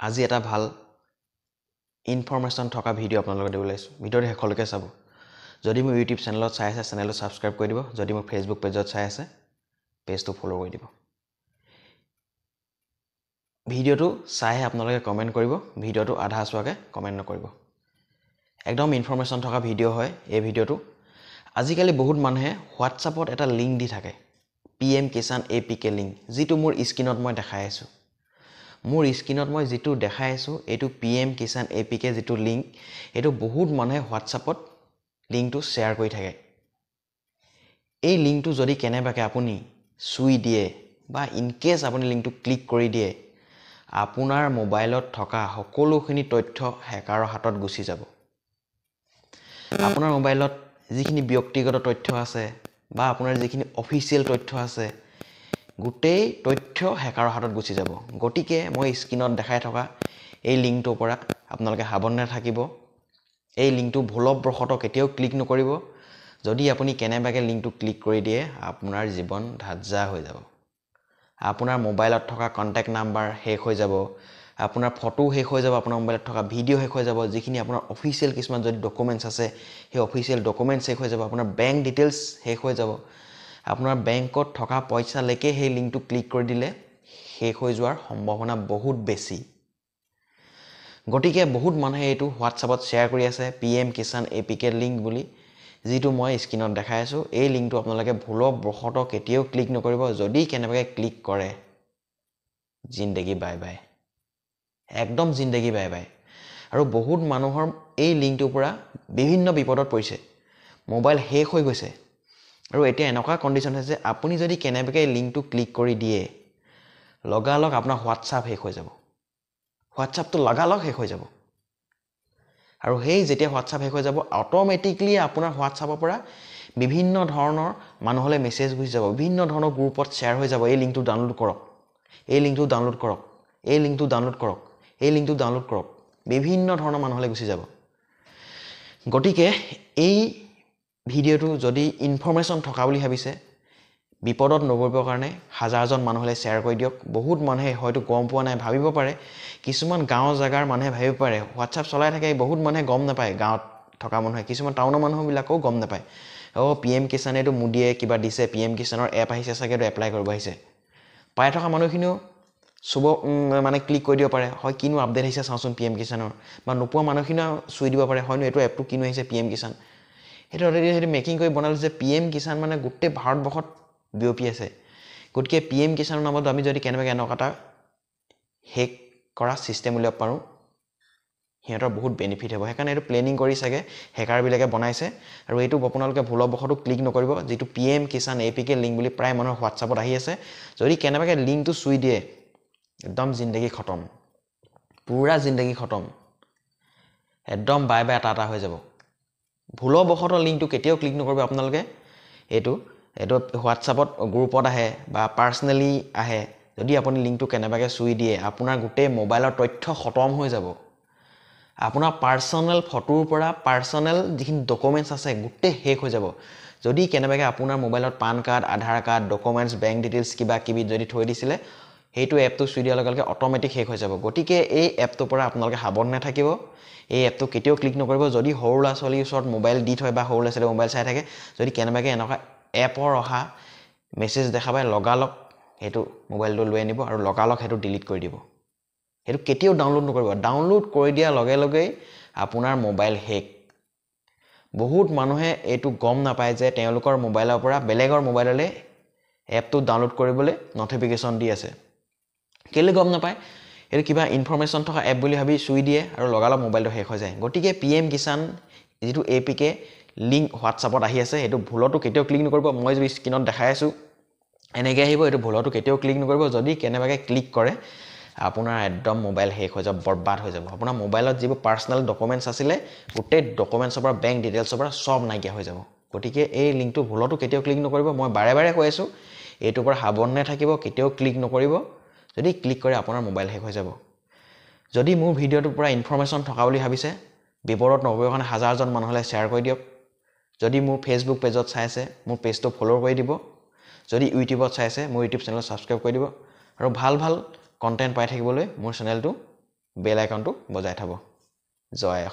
আজি এটা ভাল ইনফৰমেশ্যন থকা ভিডিঅ' আপোনালোকক দিব ওলাইছোঁ। ভিডিঅ'টো শেষলৈকে চাব। যদি মোৰ ইউটিউব চেনেলত চাই আছে, চেনেলটো ছাবস্ক্ৰাইব কৰি দিব। যদি মোৰ ফেচবুক পেজত চাই আছে, পেজটো ফ'ল' কৰি দিব। ভিডিঅ'টো চাইহে আপোনালোকে কমেণ্ট কৰিব। ভিডিঅ'টো আধা চোৱাকৈ কমেণ্ট নকৰিব। একদম ইনফৰমেশ্যন থকা ভিডিঅ' হয় এই ভিডিঅ'টো। আজিকালি বহুত মানুহে হোৱাটছআপত এটা লিংক দি থাকে, PM কিষাণ APK লিংক, যিটো মোৰ স্ক্ৰীণত মই দেখাই আছোঁ। মোৰ স্ক্ৰীণত মই যিটো দেখাই আছোঁ, এইটো PM কিষাণ APK যিটো লিংক, এইটো বহুত মানুহে হোৱাটছআপত লিংকটো শ্বেয়াৰ কৰি থাকে। এই লিংকটো যদি কেনেবাকৈ আপুনি চুই দিয়ে বা ইনকেছ আপুনি লিংকটো ক্লিক কৰি দিয়ে, আপোনাৰ মোবাইলত থকা সকলোখিনি তথ্য হেকাৰৰ হাতত গুচি যাব। আপোনাৰ মোবাইলত যিখিনি ব্যক্তিগত তথ্য আছে বা আপোনাৰ যিখিনি অফিচিয়েল তথ্য আছে, গোটেই তথ্য হেকাৰৰ হাতত গুচি যাব। গতিকে মই স্ক্ৰীণত দেখাই থকা এই লিংকটোৰ পৰা আপোনালোকে সাৱধানে থাকিব। এই লিংকটো ভুলবশতঃ কেতিয়াও ক্লিক নকৰিব। যদি আপুনি কেনেবাকৈ লিংকটো ক্লিক কৰি দিয়ে, আপোনাৰ জীৱন ধাজ্জা হৈ যাব। আপোনাৰ মোবাইলত থকা কণ্টেক্ট নাম্বাৰ শেষ হৈ যাব, আপোনাৰ ফটো শেষ হৈ যাব, আপোনাৰ মোবাইলত থকা ভিডিঅ' শেষ হৈ যাব, যিখিনি আপোনাৰ অফিচিয়েল কিছুমান যদি ডকুমেণ্টছ আছে, সেই অফিচিয়েল ডকুমেণ্টছ শেষ হৈ যাব, আপোনাৰ বেংক ডিটেইলছ শেষ হৈ যাব। আপোনাৰ বেংকত থকা পইচালৈকে সেই লিংকটো ক্লিক কৰি দিলে শেষ হৈ যোৱাৰ সম্ভাৱনা বহুত বেছি। গতিকে বহুত মানুহে এইটো হোৱাটছআপত শ্বেয়াৰ কৰি আছে, PM কিষাণ APK লিংক বুলি, যিটো মই স্ক্ৰীণত দেখাই আছোঁ। এই লিংকটো আপোনালোকে ভুলবশতঃ কেতিয়াও ক্লিক নকৰিব। যদি কেনেবাকৈ ক্লিক কৰে, জিন্দগী বাই বাই, একদম জিন্দগী বাই বাই। আৰু বহুত মানুহৰ এই লিংকটোৰ পৰা বিভিন্ন বিপদত পৰিছে, মোবাইল শেষ হৈ গৈছে। আৰু এতিয়া এনেকুৱা কণ্ডিশ্যন হৈছে, আপুনি যদি কেনেবাকৈ লিংকটো ক্লিক কৰি দিয়ে, লগালগ আপোনাৰ হোৱাটছআপ শেষ হৈ যাব। হোৱাটছআপটো লগালগ শেষ হৈ যাব। আৰু সেই যেতিয়া হোৱাটছআপ শেষ হৈ যাব, অট'মেটিকলি আপোনাৰ হোৱাটছআপৰ পৰা বিভিন্ন ধৰণৰ মানুহলৈ মেছেজ গুচি যাব, বিভিন্ন ধৰণৰ গ্ৰুপত শ্বেয়াৰ হৈ যাব, এই লিংকটো ডাউনলোড কৰক, এই লিংকটো ডাউনলোড কৰক, এই লিংকটো ডাউনলোড কৰক, এই লিংকটো ডাউনলোড কৰক, বিভিন্ন ধৰণৰ মানুহলৈ গুচি যাব। গতিকে এই ভিডিঅ'টো যদি ইনফৰমেশ্যন থকা বুলি ভাবিছে, বিপদত নপৰিবৰ কাৰণে হাজাৰজন মানুহলৈ শ্বেয়াৰ কৰি দিয়ক। বহুত মানুহে হয়তো গম পোৱা নাই, ভাবিব পাৰে, কিছুমান গাঁৱৰ জেগাৰ মানুহে ভাবিব পাৰে, হোৱাটছআপ চলাই থাকে, বহুত মানুহে গম নাপায়, গাঁৱত থকা মানুহে, কিছুমান টাউনৰ মানুহবিলাকেও গম নাপায়। PM কিষাণেতো মোদীয়ে কিবা দিছে, PM কিষাণৰ এপ আহিছে চাগে, এইটো এপ্লাই কৰিব আহিছে। পাই থকা মানুহখিনিও মানে ক্লিক কৰি দিব পাৰে, হয় কিনো আপডেট আহিছে চাওঁচোন PM কিষাণৰ, বা নোপোৱা মানুহখিনিও চুই দিব পাৰে, হয়নো এইটো এপটো কিনো আহিছে PM কিষাণ। সেইটো অলৰেডি সেইটো মেকিং কৰি বনালে যে PM কিষাণ মানে গোটেই ভাৰতবৰ্ষত বিয়পি আছে। গতিকে PM কিষাণৰ নামত আমি যদি কেনেবাকৈ এনেকুৱা এটা হেক কৰা ছিষ্টেম উলিয়াব পাৰোঁ, সিহঁতৰ বহুত বেনিফিট হ'ব। সেইকাৰণে এইটো প্লেনিং কৰি চাগে হেকাৰবিলাকে বনাইছে। আৰু এইটো আপোনালোকে ভুলবশতঃ ক্লিক নকৰিব, যিটো PM কিষাণ APK লিংক বুলি প্ৰায় মানুহৰ হোৱাটছআপত আহি আছে। যদি কেনেবাকৈ লিংকটো চুই দিয়ে, একদম জিন্দগী খতম, পূৰা জিন্দগী খতম, একদম বাই বাই এটা হৈ যাব। ভুলবশতঃ লিংকটো কেতিয়াও ক্লিক নকৰিব আপোনালোকে। এইটো হোৱাটছআপত গ্ৰুপত আহে বা পাৰ্চনেলি আহে, যদি আপুনি লিংকটো কেনেবাকৈ চুই দিয়ে, আপোনাৰ গোটেই মোবাইলৰ তথ্য খতম হৈ যাব। আপোনাৰ পাৰ্চনেল ফটোৰ পৰা পাৰ্চনেল যিখিনি ডকুমেণ্টছ আছে, গোটেই শেষ হৈ যাব। যদি কেনেবাকৈ আপোনাৰ মোবাইলত পান কাৰ্ড, আধাৰ কাৰ্ড, ডকুমেণ্টছ, বেংক ডিটেইলছ কিবা কিবি যদি থৈ দিছিলে, সেইটো এপটো চুই দিয়াৰ লগে লগে অট'মেটিক শেষ হৈ যাব। গতিকে এই এপটোৰ পৰা আপোনালোকে সাৱধানে থাকিব। এই এপটো কেতিয়াও ক্লিক নকৰিব। যদি সৰু ল'ৰা ছোৱালীৰ ওচৰত মোবাইল দি থয় বা সৰু ল'ৰা ছোৱালীয়ে মোবাইল চাই থাকে, যদি কেনেবাকৈ এনেকুৱা এপৰ অহা মেছেজ দেখা পায়, লগালগ সেইটো মোবাইলটো লৈ আনিব আৰু লগালগ সেইটো ডিলিট কৰি দিব। সেইটো কেতিয়াও ডাউনলোড নকৰিব। ডাউনলোড কৰি দিয়াৰ লগে লগেই আপোনাৰ মোবাইল শেষ। বহুত মানুহে এইটো গম নাপায় যে তেওঁলোকৰ মোবাইলৰ পৰা বেলেগৰ মোবাইললৈ এপটো ডাউনলোড কৰিবলৈ নটিফিকেশ্যন দি আছে। কেলৈ গম নাপায়? এইটো কিবা ইনফৰমেশ্যন থকা এপ বুলি ভাবি চুই দিয়ে আৰু লগালগ মোবাইলটো শেষ হৈ যায়। গতিকে PM কিষাণ যিটো APK লিংক হোৱাটছআপত আহি আছে, সেইটো ভুলতো কেতিয়াও ক্লিক নকৰিব। মই যদি স্ক্ৰীণত দেখাই আছোঁ, এনেকৈ আহিব, এইটো ভুলতো কেতিয়াও ক্লিক নকৰিব। যদি কেনেবাকৈ ক্লিক কৰে, আপোনাৰ একদম মোবাইল শেষ হৈ যাব, বৰবাদ হৈ যাব। আপোনাৰ মোবাইলত যিবোৰ পাৰ্চনেল ডকুমেণ্টছ আছিলে, গোটেই ডকুমেণ্টছৰ পৰা, বেংক ডিটেইলছৰ পৰা চব নাইকিয়া হৈ যাব। গতিকে এই লিংকটো ভুলতো কেতিয়াও ক্লিক নকৰিব। মই বাৰে বাৰে কৈ আছোঁ, এইটোৰ পৰা সাৱধানে থাকিব, কেতিয়াও ক্লিক নকৰিব। যদি ক্লিক কৰে, আপোনাৰ মোবাইল শেষ হৈ যাব। যদি মোৰ ভিডিঅ'টোৰ পৰা ইনফৰমেশ্যন থকা বুলি ভাবিছে, বিপদত নপৰিবৰ কাৰণে হাজাৰজন মানুহলৈ শ্বেয়াৰ কৰি দিয়ক। যদি মোৰ ফেচবুক পেজত চাই আছে, মোৰ পেজটো ফ'ল' কৰি দিব। যদি ইউটিউবত চাই আছে, মোৰ ইউটিউব চেনেল ছাবস্ক্ৰাইব কৰি দিব। আৰু ভাল ভাল কণ্টেণ্ট পাই থাকিবলৈ মোৰ চেনেলটো বেল আইকনটো বজাই থ'ব। জয় অসম।